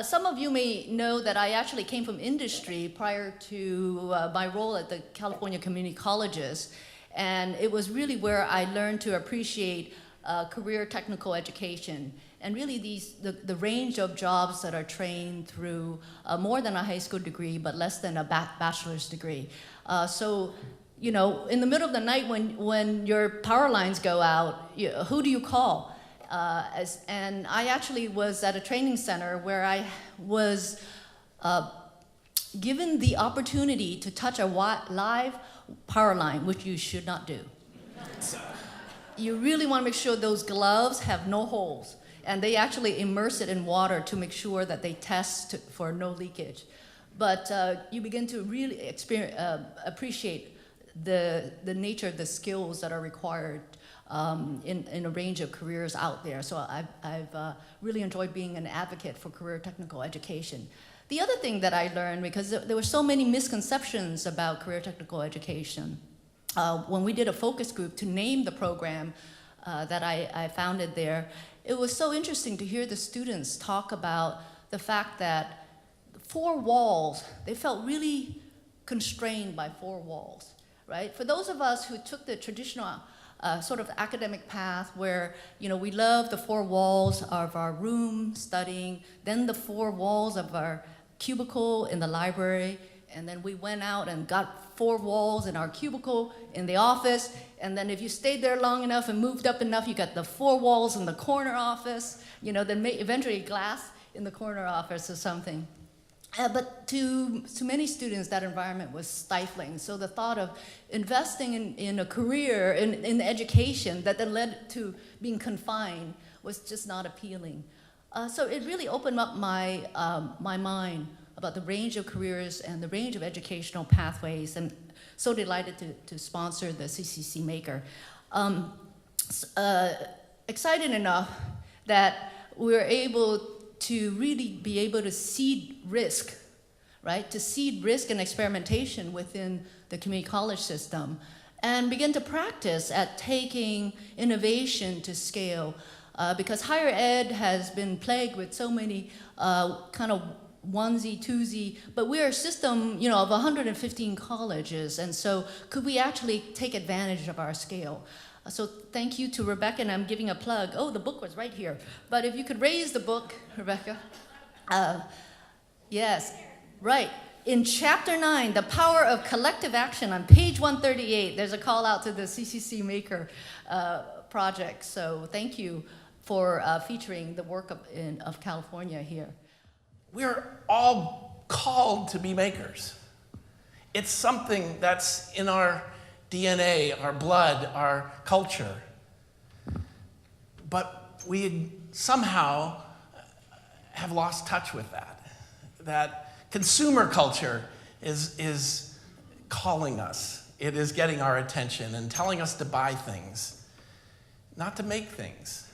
Some of you may know that I actually came from industry prior to my role at the California Community Colleges, and it was really where I learned to appreciate career technical education, and really the range of jobs that are trained through more than a high school degree, but less than a bachelor's degree. So, you know, in the middle of the night when your power lines go out, who do you call? And I actually was at a training center where I was given the opportunity to touch a live power line, which you should not do. You really want to make sure those gloves have no holes, and they actually immerse it in water to make sure that they test for no leakage. But you begin to really appreciate the nature of the skills that are required in a range of careers out there. So I've really enjoyed being an advocate for career technical education. The other thing that I learned, because there were so many misconceptions about career technical education, when we did a focus group to name the program that I founded there, it was so interesting to hear the students talk about the fact that 4 walls, they felt really constrained by 4 walls, right? For those of us who took the traditional sort of academic path where, you know, we love the 4 walls of our room studying, then the 4 walls of our cubicle in the library, and then we went out and got 4 walls in our cubicle in the office, and then if you stayed there long enough and moved up enough, you got the 4 walls in the corner office, you know, then eventually glass in the corner office or something. But to many students, that environment was stifling. So the thought of investing in a career, in education that then led to being confined was just not appealing. So it really opened up my mind about the range of careers and the range of educational pathways, and so delighted to sponsor the CCC Maker. Excited enough that we were able to really be able to seed risk, right? To seed risk and experimentation within the community college system and begin to practice at taking innovation to scale, because higher ed has been plagued with so many kind of onesie, twosie, but we're a system, you know, of 115 colleges, and so could we actually take advantage of our scale? So thank you to Rebecca, and I'm giving a plug. Oh, the book was right here. But if you could raise the book, Rebecca. Yes, right. In chapter 9, The Power of Collective Action, on page 138, there's a call out to the CCC Maker project. So thank you for featuring the work of California here. We're all called to be makers. It's something that's in our DNA, our blood, our culture. But we somehow have lost touch with that. That consumer culture is calling us. It is getting our attention and telling us to buy things, not to make things.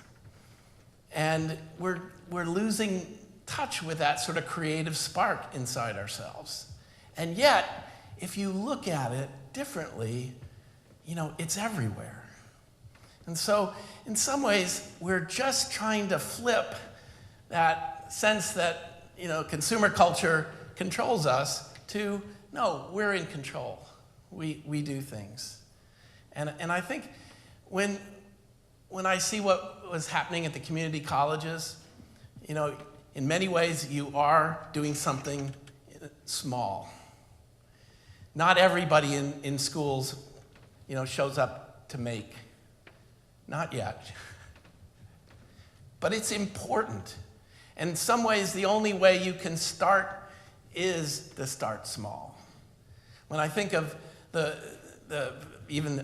And we're losing touch with that sort of creative spark inside ourselves. And yet, if you look at it differently, you know, it's everywhere. And so, in some ways, we're just trying to flip that sense that, you know, consumer culture controls us to, no, we're in control. We do things. And I think when I see what was happening at the community colleges, you know, in many ways, you are doing something small. Not everybody in schools, you know, shows up to make. Not yet. But it's important. And in some ways, the only way you can start is to start small. When I think of even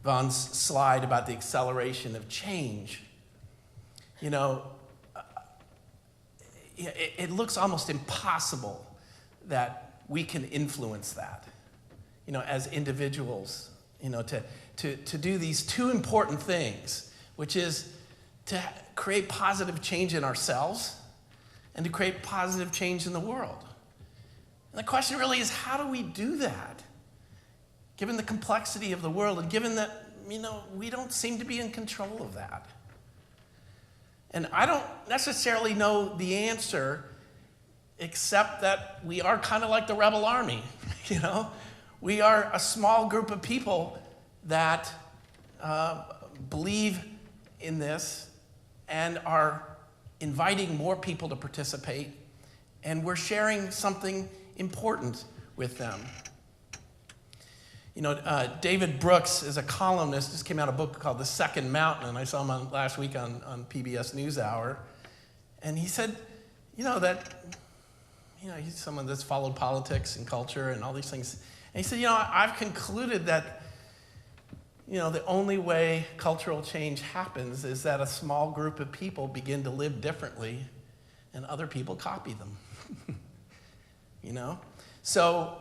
Vaughn's slide about the acceleration of change, you know, it looks almost impossible that we can influence that, you know, as individuals, you know, to do these 2 important things, which is to create positive change in ourselves and to create positive change in the world. And the question really is, how do we do that? Given the complexity of the world and given that, you know, we don't seem to be in control of that. And I don't necessarily know the answer except that we are kind of like the rebel army, you know? We are a small group of people that believe in this and are inviting more people to participate, and we're sharing something important with them. You know, David Brooks is a columnist, just came out a book called The Second Mountain, and I saw him last week on PBS NewsHour, and he said, you know, he's someone that's followed politics and culture and all these things, and he said, you know, I've concluded that, you know, the only way cultural change happens is that a small group of people begin to live differently and other people copy them. You know? So,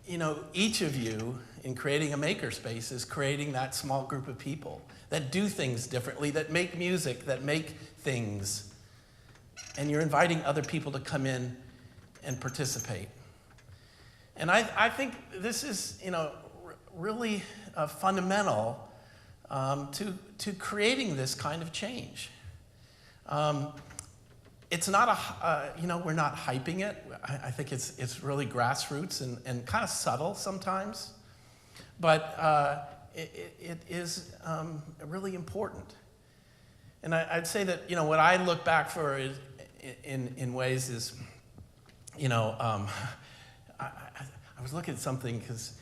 you know, each of you in creating a makerspace is creating that small group of people that do things differently, that make music, that make things. And you're inviting other people to come in and participate. And I think this is, you know, really fundamental to creating this kind of change. It's not you know, we're not hyping it. I think it's really grassroots and kind of subtle sometimes, but it is really important. And I'd say that, you know, what I look back for is, in ways is, you know, I was looking at something because,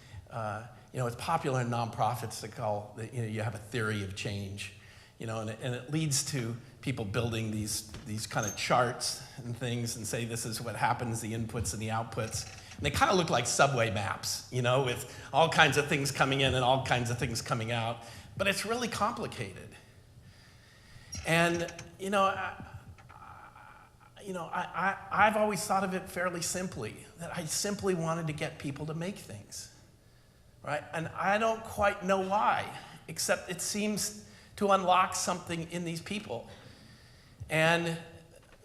you know, it's popular in nonprofits to call, you know, you have a theory of change, you know, and it leads to people building these kind of charts and things and say this is what happens, the inputs and the outputs. And they kind of look like subway maps, you know, with all kinds of things coming in and all kinds of things coming out. But it's really complicated. And, you know, I've always thought of it fairly simply, that I simply wanted to get people to make things. Right? And I don't quite know why, except it seems to unlock something in these people. And,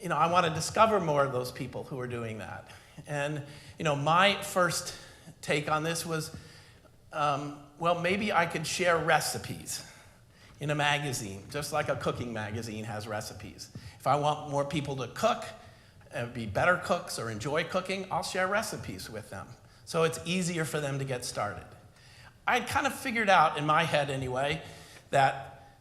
you know, I want to discover more of those people who are doing that. And, you know, my first take on this was, well, maybe I could share recipes in a magazine, just like a cooking magazine has recipes. If I want more people to cook, be better cooks or enjoy cooking, I'll share recipes with them. So it's easier for them to get started. I kind of figured out, in my head anyway, that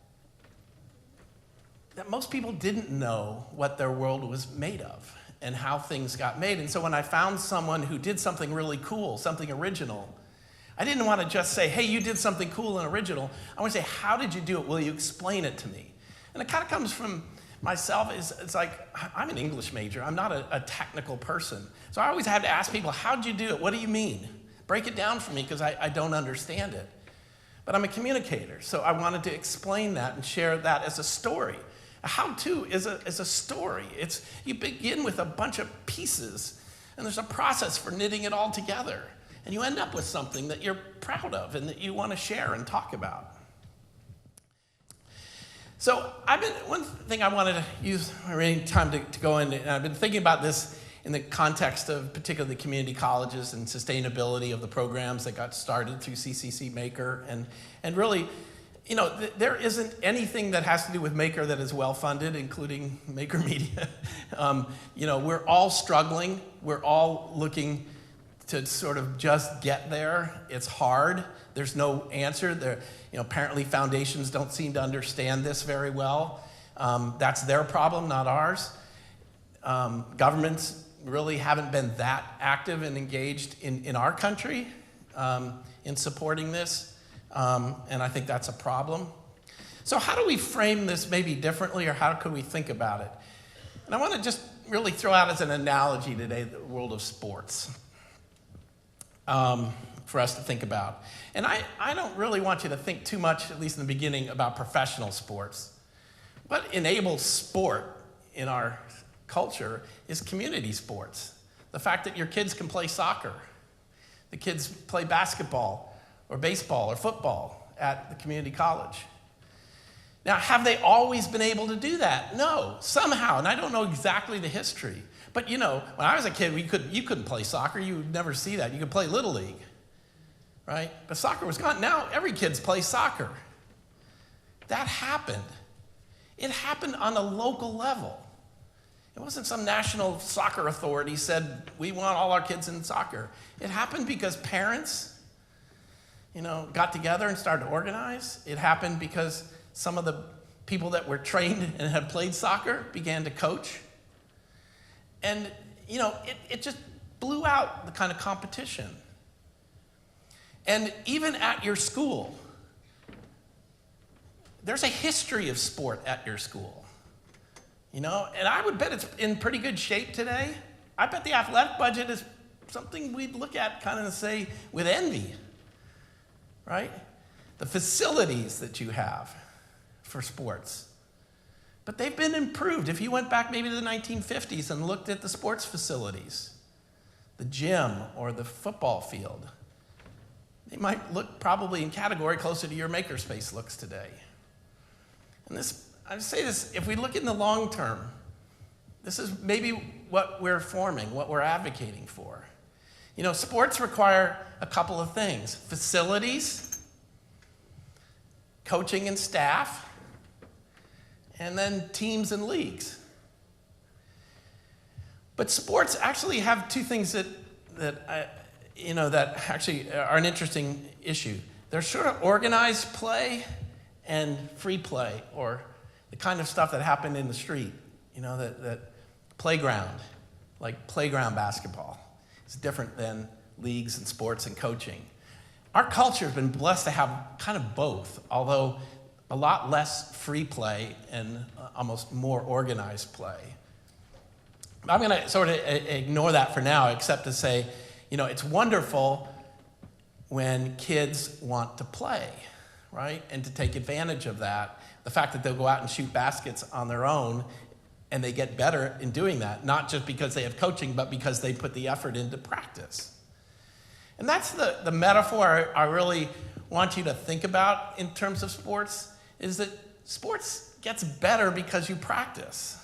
most people didn't know what their world was made of and how things got made. And so when I found someone who did something really cool, something original, I didn't want to just say, hey, you did something cool and original. I want to say, how did you do it? Will you explain it to me? And it kind of comes from myself. It's like, I'm an English major. I'm not a technical person. So I always had to ask people, how'd you do it? What do you mean? Break it down for me, because I don't understand it. But I'm a communicator, so I wanted to explain that and share that as a story. A how-to is a story. You begin with a bunch of pieces, and there's a process for knitting it all together. And you end up with something that you're proud of and that you want to share and talk about. So one thing I wanted to use my remaining time to go in, and I've been thinking about this in the context of particularly community colleges and sustainability of the programs that got started through CCC Maker. And really, you know, there isn't anything that has to do with Maker that is well-funded, including Maker Media. You know, we're all struggling. We're all looking to sort of just get there. It's hard. There's no answer. You know, apparently foundations don't seem to understand this very well. That's their problem, not ours. Governments really haven't been that active and engaged in our country in supporting this, and I think that's a problem. So how do we frame this maybe differently, or how could we think about it? And I want to just really throw out as an analogy today the world of sports for us to think about. And I don't really want you to think too much, at least in the beginning, about professional sports. What enables sport in our culture is community sports. The fact that your kids can play soccer, the kids play basketball or baseball or football at the community college. Now, have they always been able to do that? No, somehow, and I don't know exactly the history. But you know, when I was a kid, you couldn't play soccer. You would never see that. You could play Little League, right? But soccer was gone. Now every kid's plays soccer. That happened. It happened on a local level. It wasn't some national soccer authority said, we want all our kids in soccer. It happened because parents, got together and started to organize. It happened because some of the people that were trained and had played soccer began to coach. And, it just blew out the kind of competition. And even at your school, there's a history of sport at your school. And I would bet it's in pretty good shape today. I bet the athletic budget is something we'd look at kind of say with envy, right? The facilities that you have for sports. But they've been improved. If you went back maybe to the 1950s and looked at the sports facilities, the gym or the football field, they might look probably in category closer to your makerspace looks today. And I say this, if we look in the long term, this is maybe what we're forming, what we're advocating for. Sports require a couple of things: facilities, coaching and staff, and then teams and leagues. But sports actually have two things that actually are an interesting issue. There's sort of organized play and free play, or the kind of stuff that happened in the street, that playground, like playground basketball. It's different than leagues and sports and coaching. Our culture has been blessed to have kind of both, although a lot less free play and almost more organized play. I'm going to sort of ignore that for now, except to say, it's wonderful when kids want to play, right? And to take advantage of that. The fact that they'll go out and shoot baskets on their own, and they get better in doing that, not just because they have coaching, but because they put the effort into practice. And that's the metaphor I really want you to think about in terms of sports, is that sports gets better because you practice,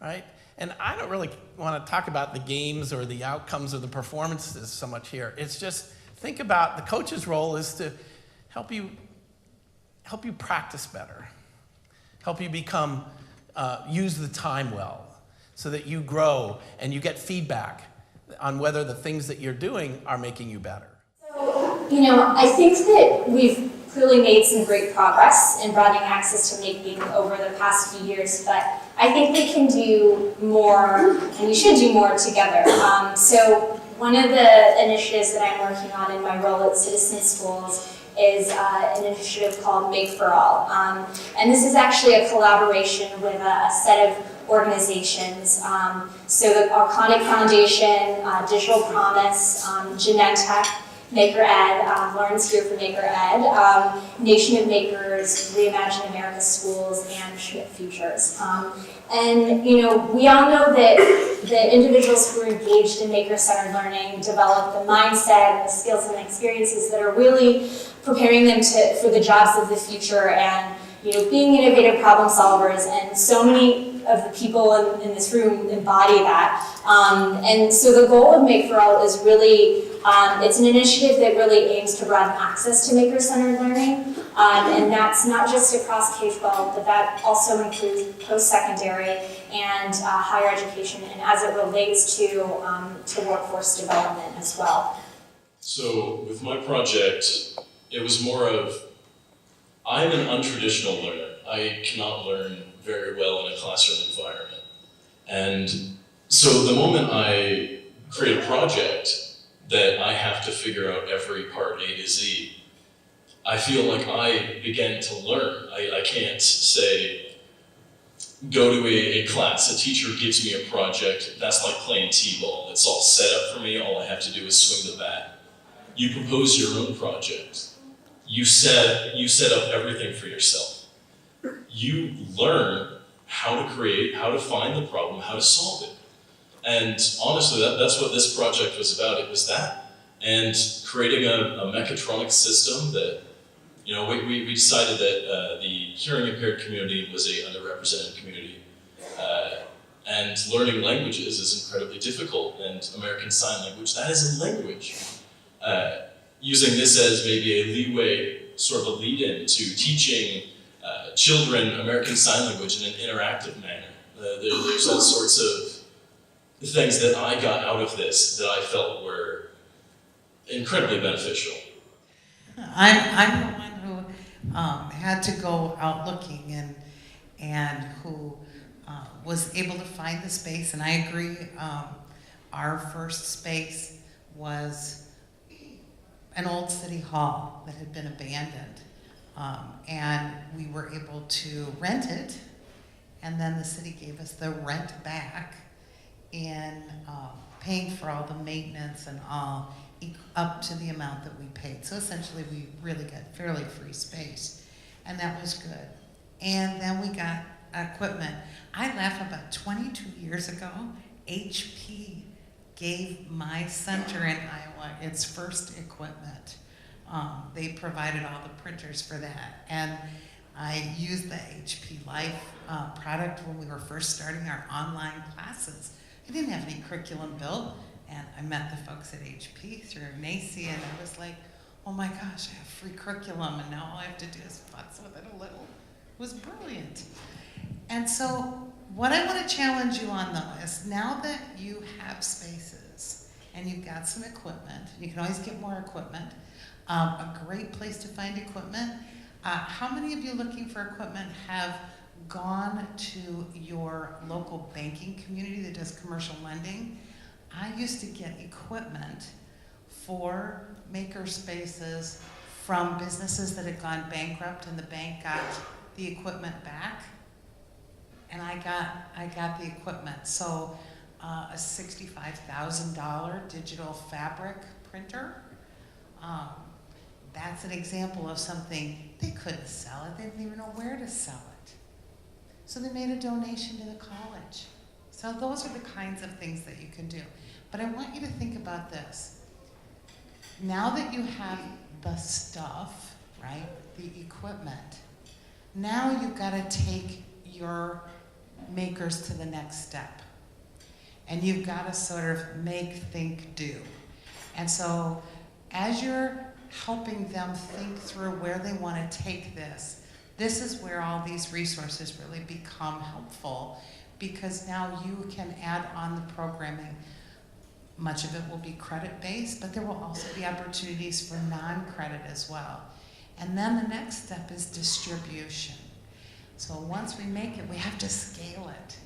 right? And I don't really want to talk about the games or the outcomes or the performances so much here. It's just think about the coach's role is to help you practice better, help you become, use the time well, so that you grow and you get feedback on whether the things that you're doing are making you better. So, I think that we've clearly made some great progress in broadening access to making over the past few years, but I think we can do more, and we should do more together. So one of the initiatives that I'm working on in my role at Citizen Schools is an initiative called Make for All. And this is actually a collaboration with a set of organizations. So the Arconic Foundation, Digital Promise, Genentech, Maker Ed, Lauren's here for Maker Ed, Nation of Makers, Reimagine America Schools, and Schmidt Futures. And we all know that the individuals who are engaged in maker-centered learning develop the mindset, the skills and experiences that are really preparing them for the jobs of the future and being innovative problem solvers. And so many of the people in this room embody that. And so the goal of Make for All is really, it's an initiative that really aims to broaden access to maker-centered learning. And that's not just across K-12, but that also includes post-secondary and higher education, and as it relates to workforce development as well. So with my project, it was more of, I'm an untraditional learner. I cannot learn very well in a classroom environment. And so the moment I create a project that I have to figure out every part A to Z, I feel like I began to learn. I can't say, go to a class, a teacher gives me a project, that's like playing t-ball. It's all set up for me, all I have to do is swing the bat. You propose your own project. You set up everything for yourself. You learn how to create, how to find the problem, how to solve it. And honestly, that's what this project was about. It was that. And creating a mechatronic system that, we decided that the hearing impaired community was a underrepresented community. And learning languages is incredibly difficult, and American Sign Language, that is a language. Using this as maybe a leeway, sort of a lead-in to teaching children American Sign Language in an interactive manner There's all sorts of things that I got out of this that I felt were incredibly beneficial. I'm the one who had to go out looking and who was able to find the space, and I agree. Our first space was an old city hall that had been abandoned, and we were able to rent it, and then the city gave us the rent back in paying for all the maintenance and all up to the amount that we paid. So essentially we really got fairly free space, and that was good. And then we got equipment. I laugh, about 22 years ago, HP gave my center in Iowa its first equipment. They provided all the printers for that. And I used the HP Life product when we were first starting our online classes. I didn't have any curriculum built, and I met the folks at HP through NACCE, and I was like, oh my gosh, I have free curriculum, and now all I have to do is futz with it a little. It was brilliant. And so what I want to challenge you on, though, is now that you have spaces and you've got some equipment, you can always get more equipment, a great place to find equipment. How many of you looking for equipment have gone to your local banking community that does commercial lending? I used to get equipment for maker spaces from businesses that had gone bankrupt, and the bank got the equipment back, and I got the equipment. So a $65,000 digital fabric printer, that's an example of something. They couldn't sell it, they didn't even know where to sell it. So they made a donation to the college. So those are the kinds of things that you can do. But I want you to think about this. Now that you have the stuff, right, the equipment, now you've got to take your makers to the next step. And you've got to sort of make, think, do. And so as you're helping them think through where they want to take this, this is where all these resources really become helpful, because now you can add on the programming. Much of it will be credit-based, but there will also be opportunities for non-credit as well. And then the next step is distribution. So once we make it, we have to scale it.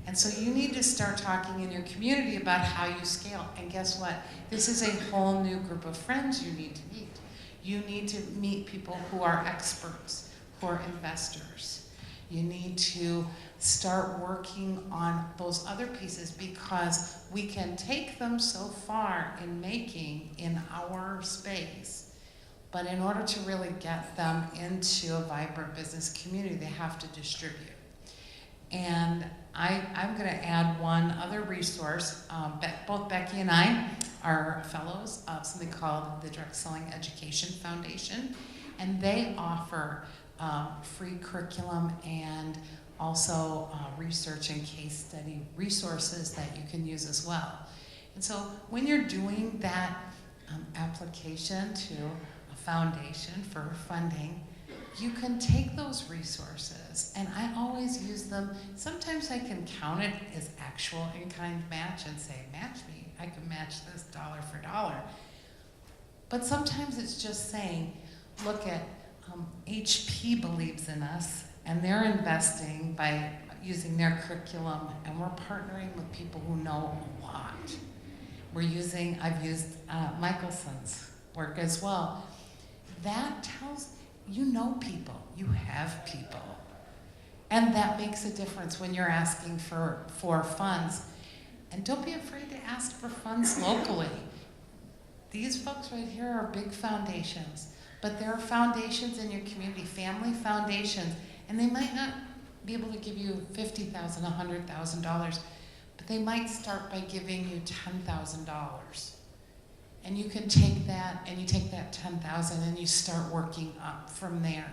And so you need to start talking in your community about how you scale. And guess what? This is a whole new group of friends you need to meet. You need to meet people who are experts, who are investors. You need to start working on those other pieces, because we can take them so far in making in our space, but in order to really get them into a vibrant business community, they have to distribute. And I'm going to add one other resource. Both Becky and I are fellows of something called the Direct Selling Education Foundation, and they offer free curriculum and also research and case study resources that you can use as well. And so when you're doing that application to a foundation for funding, you can take those resources, and I always use them. Sometimes I can count it as actual in-kind match and say, match me, I can match this dollar for dollar. But sometimes it's just saying, look at HP believes in us, and they're investing by using their curriculum, and we're partnering with people who know a lot. I've used Michelson's work as well. That tells, you know people, you have people. And that makes a difference when you're asking for funds. And don't be afraid to ask for funds locally. These folks right here are big foundations, but there are foundations in your community, family foundations, and they might not be able to give you $50,000, $100,000, but they might start by giving you $10,000. And you can take that, and you take that $10,000 and you start working up from there.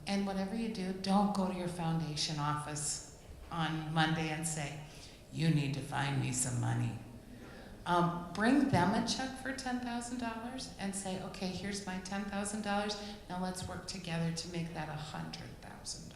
And whatever you do, don't go to your foundation office on Monday and say, you need to find me some money. Bring them a check for $10,000 and say, okay, here's my $10,000. Now let's work together to make that $100,000.